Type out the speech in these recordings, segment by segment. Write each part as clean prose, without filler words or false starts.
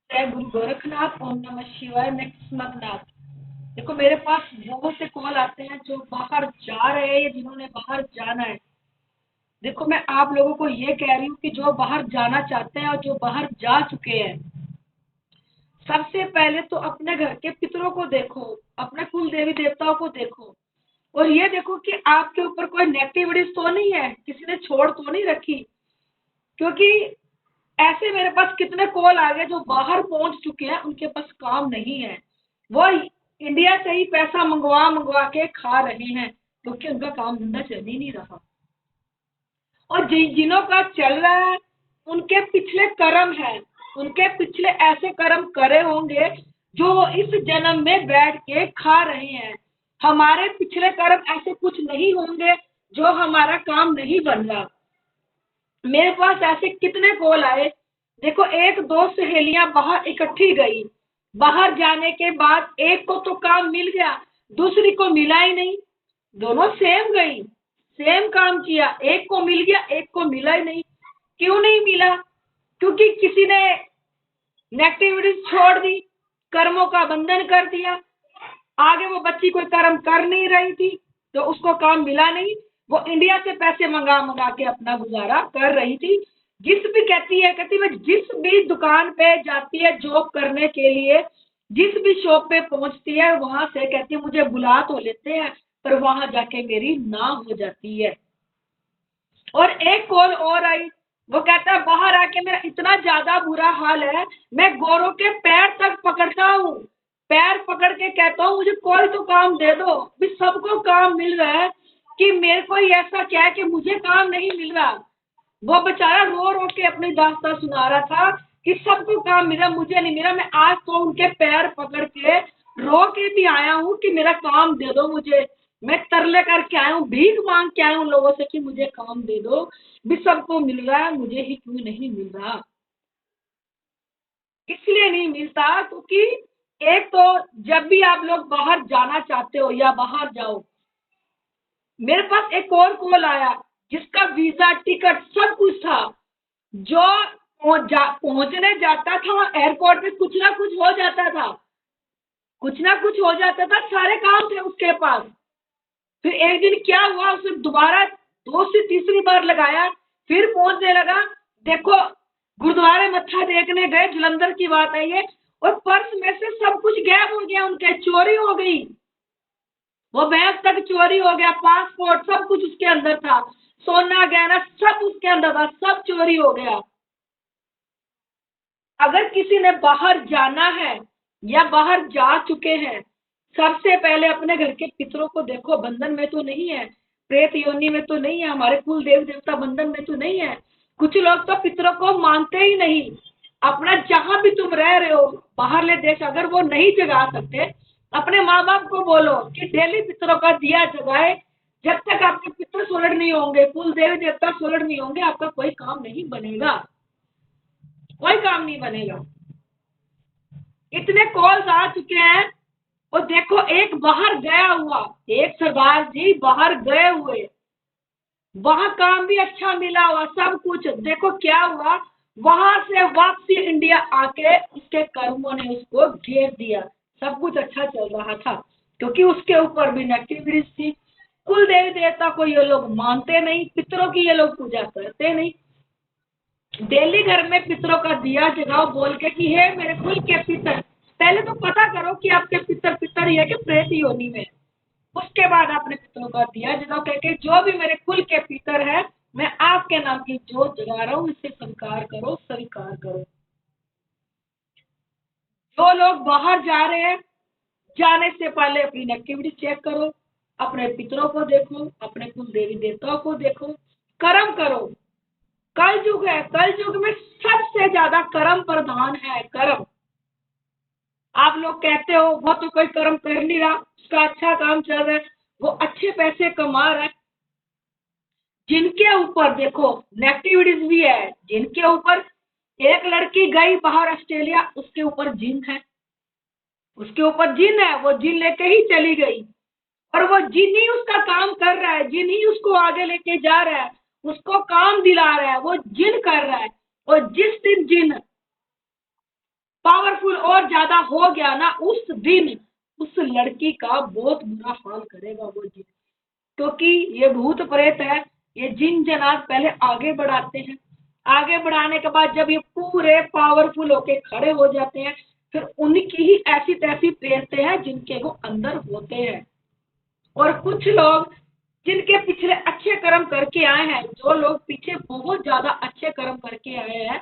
जय गुरु गोरखनाथ। ओम नमः शिवाय। मैं किस्मत नाथ। देखो, मेरे पास बहुत से कॉल आते हैं जो बाहर जा रहे हैं या जिन्होंने बाहर जाना है। देखो, मैं आप लोगों को ये कह रही हूँ कि जो बाहर जाना चाहते हैं और जो बाहर जा चुके हैं, सबसे पहले तो अपने घर के पितरों को देखो, अपने कुल देवी देवताओं को देखो, और ये देखो कि आपके ऊपर कोई नेगेटिविटीज तो नहीं है, किसी ने छोड़ तो नहीं रखी। क्योंकि ऐसे मेरे पास कितने कॉल आ गए जो बाहर पहुंच चुके हैं, उनके पास काम नहीं है। वो इंडिया से ही पैसा मंगवा मंगवा के खा रहे हैं, क्योंकि उनका काम धंधा चल ही नहीं रहा। और जिनों का चल रहा है, उनके पिछले कर्म है, उनके पिछले ऐसे कर्म करे होंगे जो वो इस जन्म में बैठ के खा रहे हैं। हमारे पिछले कर्म ऐसे कुछ नहीं होंगे जो हमारा काम नहीं बन रहा। मेरे पास ऐसे कितने कॉल आए। देखो, एक दो सहेलियां बाहर इकट्ठी गई, बाहर जाने के बाद एक को तो काम मिल गया, दूसरी को मिला ही नहीं। दोनों सेम गई, सेम काम किया, एक को मिल गया, एक को मिला ही नहीं। क्यों नहीं मिला? क्योंकि किसी ने नेगेटिविटी छोड़ दी, कर्मों का बंधन कर दिया। आगे वो बच्ची कोई कर्म कर नहीं रही थी, तो उसको काम मिला नहीं। वो इंडिया से पैसे मंगा मंगा के अपना गुजारा कर रही थी। कहती मैं जिस भी दुकान पे जाती है जॉब करने के लिए, जिस भी शॉप पे पहुंचती है, वहां से कहती है मुझे बुला तो लेते हैं, पर वहां जाके मेरी ना हो जाती है। और एक कॉल और आई, वो कहता है बाहर आके मेरा इतना ज्यादा बुरा हाल है, मैं गोरों के पैर तक पकड़ता हूँ, पैर पकड़ के कहता हूँ मुझे कोई तो काम दे दो। भी सबको काम मिल रहा है, कि मेरे को ही ऐसा क्या है कि मुझे काम नहीं मिल रहा। वो बेचारा रो रो के अपनी दास्तां सुना रहा था कि सबको काम मिला, मुझे नहीं मिला। मैं आज तो उनके पैर पकड़ के रो के भी आया हूँ कि मेरा काम दे दो मुझे। मैं तरले करके आया हूँ, भीख मांग के आया हूँ लोगों से कि मुझे काम दे दो। भी सबको मिल रहा है, मुझे ही क्यों नहीं मिल रहा? इसलिए नहीं मिलता क्योंकि एक तो जब भी आप लोग बाहर जाना चाहते हो या बाहर जाओ, मेरे पास एक और कॉल आया जिसका वीजा टिकट सब कुछ था। जो पहुंचने जाता था एयरपोर्ट पे, कुछ ना कुछ हो जाता था, कुछ ना कुछ हो जाता था, सारे काम थे उसके पास। फिर एक दिन क्या हुआ, उसने दोबारा दो से तीसरी बार लगाया, फिर पहुंचने लगा। देखो, गुरुद्वारे मत्था देखने गए, जलंधर की बात है ये, और पर्स में से सब कुछ गायब हो गया, उनके चोरी हो गई। वो बैग तक चोरी हो गया, पासपोर्ट सब कुछ उसके अंदर था, सोना गहना सब उसके अंदर था, सब चोरी हो गया। अगर किसी ने बाहर जाना है या बाहर जा चुके हैं, सबसे पहले अपने घर के पितरों को देखो, बंधन में तो नहीं है, प्रेत योनि में तो नहीं है, हमारे कुल देव देवता बंधन में तो नहीं है। कुछ लोग तो पितरों को मानते ही नहीं। अपना जहां भी तुम रह रहे हो, बाहरले देश, अगर वो नहीं जगा सकते, अपने माँ बाप को बोलो कि डेली पितरों का दिया जगाए। जब तक आपके पितर सोलर नहीं होंगे, कुल देवी देवता सोलर नहीं होंगे, आपका कोई काम नहीं बनेगा, कोई काम नहीं बनेगा। इतने कॉल्स आ चुके हैं। और देखो, एक बाहर गया हुआ, एक सरदार जी बाहर गए हुए, वहां काम भी अच्छा मिला हुआ, सब कुछ, देखो क्या हुआ, वहां से वापसी इंडिया आके उसके कर्मों ने उसको घेर दिया। सब कुछ अच्छा चल रहा था, क्योंकि उसके ऊपर भी नेगेटिविटीज थी। कुल देवी देवता को ये लोग मानते नहीं, पितरों की ये लोग पूजा करते नहीं। डेली घर में पितरों का दिया जगाओ बोल के कि हे मेरे कुल के पितर। पहले तो पता करो कि आपके पितर पितर ही है कि प्रेत योनि में। उसके बाद आपने पितरों का दिया जगाओ, कह के जो भी मेरे कुल के पितर है, मैं आपके नाम की जोत जगा रहा हूँ, इसे स्वीकार करो, स्वीकार करो। जो लोग बाहर जा रहे हैं, जाने से पहले अपनी एक्टिविटी चेक करो, अपने पितरों को देखो, अपने कुल देवी देवताओं को देखो, कर्म करो। कल युग है, कल युग में सबसे ज्यादा कर्म प्रधान है, कर्म। आप लोग कहते हो वो तो कोई कर्म कर नहीं रहा, उसका अच्छा काम चल रहा है, वो अच्छे पैसे कमा रहा है। जिनके ऊपर देखो नेगेटिविटीज भी है, जिनके ऊपर, एक लड़की गई बाहर ऑस्ट्रेलिया, उसके ऊपर जिन है, उसके ऊपर जिन है, वो जिन लेके ही चली गई। और वो जिन ही उसका काम कर रहा है, जिन ही उसको आगे लेके जा रहा है, उसको काम दिला रहा है, वो जिन कर रहा है। और जिस दिन जिन ज्यादा हो गया ना, उस दिन उस लड़की का बहुत बुरा हाल करेगा वो जिन, क्योंकि ये भूत प्रेत है, ये जिन जनात पहले आगे बढ़ाते हैं, आगे बढ़ाने के बाद जब ये पूरे पावरफुल होके खड़े हो जाते हैं, फिर उनकी ही ऐसी तैसी प्रेरते हैं जिनके वो अंदर होते हैं। और कुछ लोग जिनके पिछले अच्छे कर्म करके आए हैं, जो लोग पीछे बहुत ज्यादा अच्छे कर्म करके आए हैं,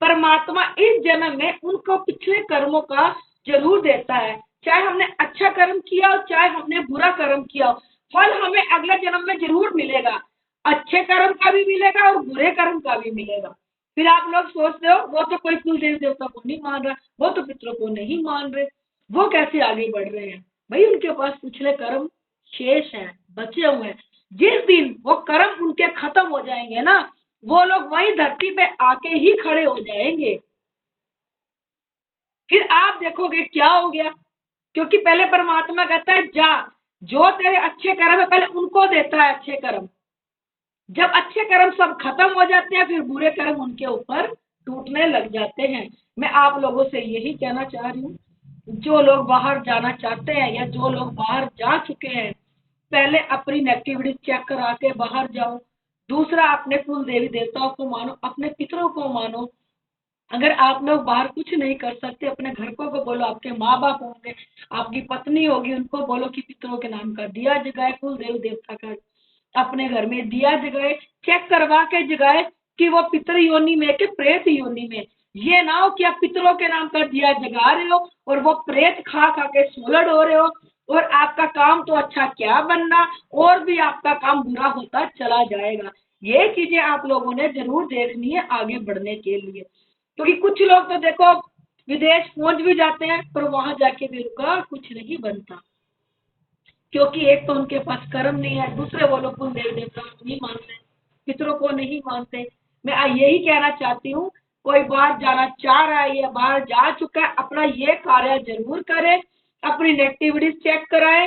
परमात्मा इस जन्म में उनको पिछले कर्मों का जरूर देता है। चाहे हमने अच्छा कर्म किया हो, चाहे हमने बुरा कर्म किया हो, फल हमें अगले जन्म में जरूर मिलेगा। अच्छे कर्म का भी मिलेगा और बुरे कर्म का भी मिलेगा। फिर आप लोग सोचते हो वो तो कोई कुल देवी देवता को नहीं मान रहा, वो तो पितरों को नहीं मान रहे, वो कैसे आगे बढ़ रहे हैं? भाई उनके पास पिछले कर्म शेष है, बचे हुए हैं। जिस दिन वो कर्म उनके खत्म हो जाएंगे ना, वो लोग वही धरती पे आके ही खड़े हो जाएंगे। फिर आप देखोगे क्या हो गया, क्योंकि पहले परमात्मा कहता है जा, जो तेरे अच्छे कर्म है पहले उनको देता है अच्छे कर्म। जब अच्छे कर्म सब खत्म हो जाते हैं, फिर बुरे कर्म उनके ऊपर टूटने लग जाते हैं। मैं आप लोगों से यही कहना चाह रही हूँ, जो लोग बाहर जाना चाहते हैं या जो लोग बाहर जा चुके हैं, पहले अपनी नेगेटिविटी चेक करा के बाहर जाओ। दूसरा, अपने कुल देवी देवताओं को मानो, अपने पितरों को मानो। अगर आप लोग बाहर कुछ नहीं कर सकते, अपने घर को बोलो, आपके माँ बाप होंगे, आपकी पत्नी होगी, उनको बोलो कि पितरों के नाम का दिया जगाए, कुल देव देवता का अपने घर में दिया जगाए, चेक करवा के जगाए कि वो पितर योनि में के प्रेत योनि में। ये ना हो कि आप पितरों के नाम का दिया जगा रहे हो और वो प्रेत खा खा के सोलड हो रहे हो, और आपका काम तो अच्छा क्या बनना, और भी आपका काम बुरा होता चला जाएगा। ये चीजें आप लोगों ने जरूर देखनी है आगे बढ़ने के लिए, क्योंकि कुछ लोग तो देखो विदेश पहुंच भी जाते हैं, पर वहां जाके भी उनका कुछ नहीं बनता, क्योंकि एक तो उनके पास कर्म नहीं है, दूसरे वो लोग कुल देवी देवता को नहीं मानते, पितरों को नहीं मानते। मैं यही कहना चाहती हूँ, कोई बाहर जाना चाह रहा है या बाहर जा चुका है, अपना ये कार्य जरूर करे, अपनी नेगेटिविटी चेक कराए।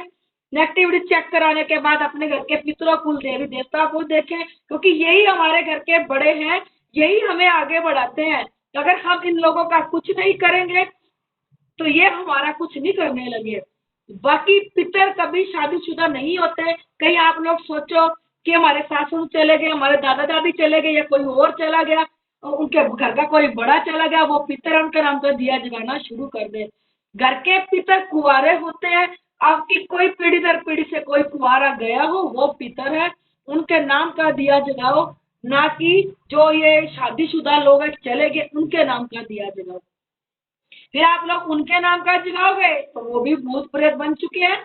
नेगेटिविटी चेक कराने के बाद अपने घर के पितरों कुल देवी देवता को देखें, क्योंकि यही हमारे घर के बड़े हैं, यही हमें आगे बढ़ाते हैं। अगर हम इन लोगों का कुछ नहीं करेंगे तो ये हमारा कुछ नहीं करने लगे। बाकी पितर कभी शादीशुदा नहीं होते। कहीं आप लोग सोचो कि हमारे सासू चले गए, हमारे दादा दादी चले गए, या कोई और चला गया, और उनके घर का कोई बड़ा चला गया, वो पितर उनके नाम का दिया जगाना शुरू कर दे। घर के पितर कुंवारे होते हैं। आपकी कोई पीढ़ी दर पीढ़ी से कोई कुंवारा गया हो, वो पितर है, उनके नाम का दिया जगाओ, ना कि जो ये शादीशुदा लोग हैं चले गए उनके नाम का दिया जगाओ। फिर आप लोग उनके नाम का जगाओगे तो वो भी भूत प्रेत बन चुके हैं,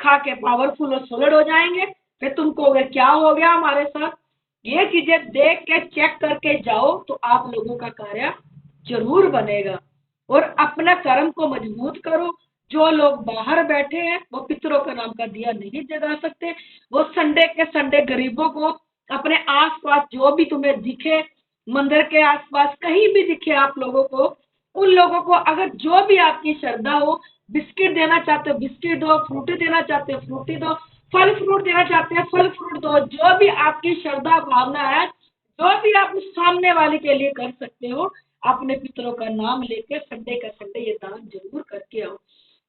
खा के पावरफुल और सोलिड हो जाएंगे। फिर तुम कहोगे क्या हो गया हमारे साथ। ये चीजें देख के चेक करके जाओ तो आप लोगों का कार्य जरूर बनेगा। और अपना कर्म को मजबूत करो। जो लोग बाहर बैठे हैं वो पितरों का नाम का दिया नहीं जगा सकते, वो संडे के संडे गरीबों को अपने आसपास जो भी तुम्हें दिखे, मंदिर के आसपास कहीं भी दिखे आप लोगों को, उन लोगों को अगर जो भी आपकी श्रद्धा हो, बिस्किट देना चाहते हो बिस्किट दो, फ्रूटी देना चाहते हो फ्रूटी दो, फल फ्रूट देना चाहते हैं फल फ्रूट दो, जो भी आपकी श्रद्धा भावना है, जो भी आप उस सामने वाले के लिए कर सकते हो, अपने पितरों का नाम लेके संडे का संडे ये दान जरूर करके आओ।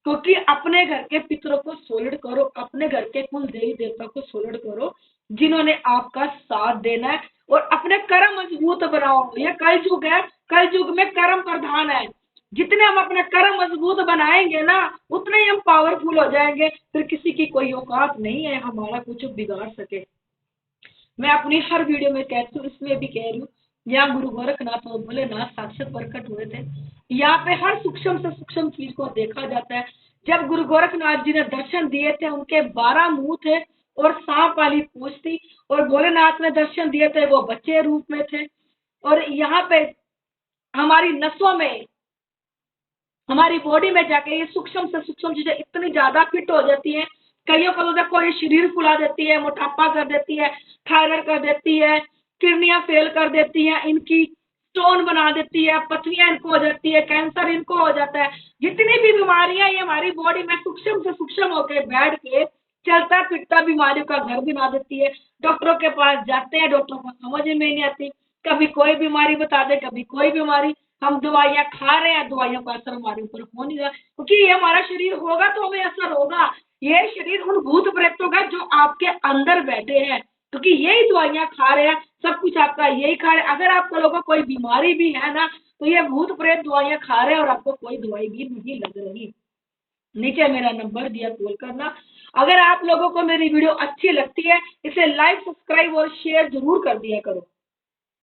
क्योंकि अपने घर के पितरों को सोलिड करो, अपने घर के कुल देवी देवता को सोलिड करो, जिन्होंने आपका साथ देना है, और अपने कर्म मजबूत बनाओ। ये कल युग है, कल युग में कर्म प्रधान है। जितने हम अपने कर्म मजबूत बनाएंगे ना, उतने ही हम पावरफुल हो जाएंगे। फिर किसी की कोई औकात नहीं है हमारा कुछ बिगाड़ सके। मैं अपनी हर वीडियो में कहती हूँ, इसमें भी कह रही हूँ, यहाँ गुरु गोरखनाथ और भोलेनाथ साक्षात प्रकट हुए थे। यहाँ पे हर सूक्ष्म से सूक्ष्म चीज को देखा जाता है। जब गुरु गोरखनाथ जी ने दर्शन दिए थे, उनके 12 मुंह थे और सांप वाली पूंछ थी, और भोलेनाथ ने दर्शन दिए थे, वो बच्चे रूप में थे। और यहाँ पे हमारी नसों में, हमारी बॉडी में जाके ये सूक्ष्म से सूक्ष्म चीजें इतनी ज्यादा फिट हो जाती है। कईयों को तो देखो ये शरीर फुला देती है, मोटापा कर देती है, थायराइड कर देती है, किडनियां फेल कर देती है, इनकी स्टोन बना देती है, पथरियां इनको हो जाती है, कैंसर इनको हो जाता है। जितनी भी बीमारियां ये हमारी बॉडी में सूक्ष्म से सूक्ष्म होकर बैठ के चलता फिरता बीमारियों का घर बना देती है। डॉक्टरों के पास जाते हैं, डॉक्टरों को समझ में नहीं आती, कभी कोई बीमारी बता दे, कभी कोई बीमारी। हम दवाइयाँ खा रहे हैं, दवाइयों का असर हमारे ऊपर हो नहीं रहा, क्योंकि ये हमारा शरीर होगा तो हमें असर होगा। ये शरीर उन भूत प्रेतों का जो आपके अंदर बैठे हैं, क्योंकि यही दवाइयाँ खा रहे हैं, सब कुछ आपका यही खा रहे हैं। अगर आप लोगों को कोई बीमारी भी है ना, तो ये भूत प्रेत दवाइयाँ खा रहे हैं और आपको कोई दवाई भी नहीं लग रही। नीचे मेरा नंबर दिया, कॉल करना। अगर आप लोगों को मेरी वीडियो अच्छी लगती है, इसे लाइक, सब्सक्राइब और शेयर जरूर कर दिया करो।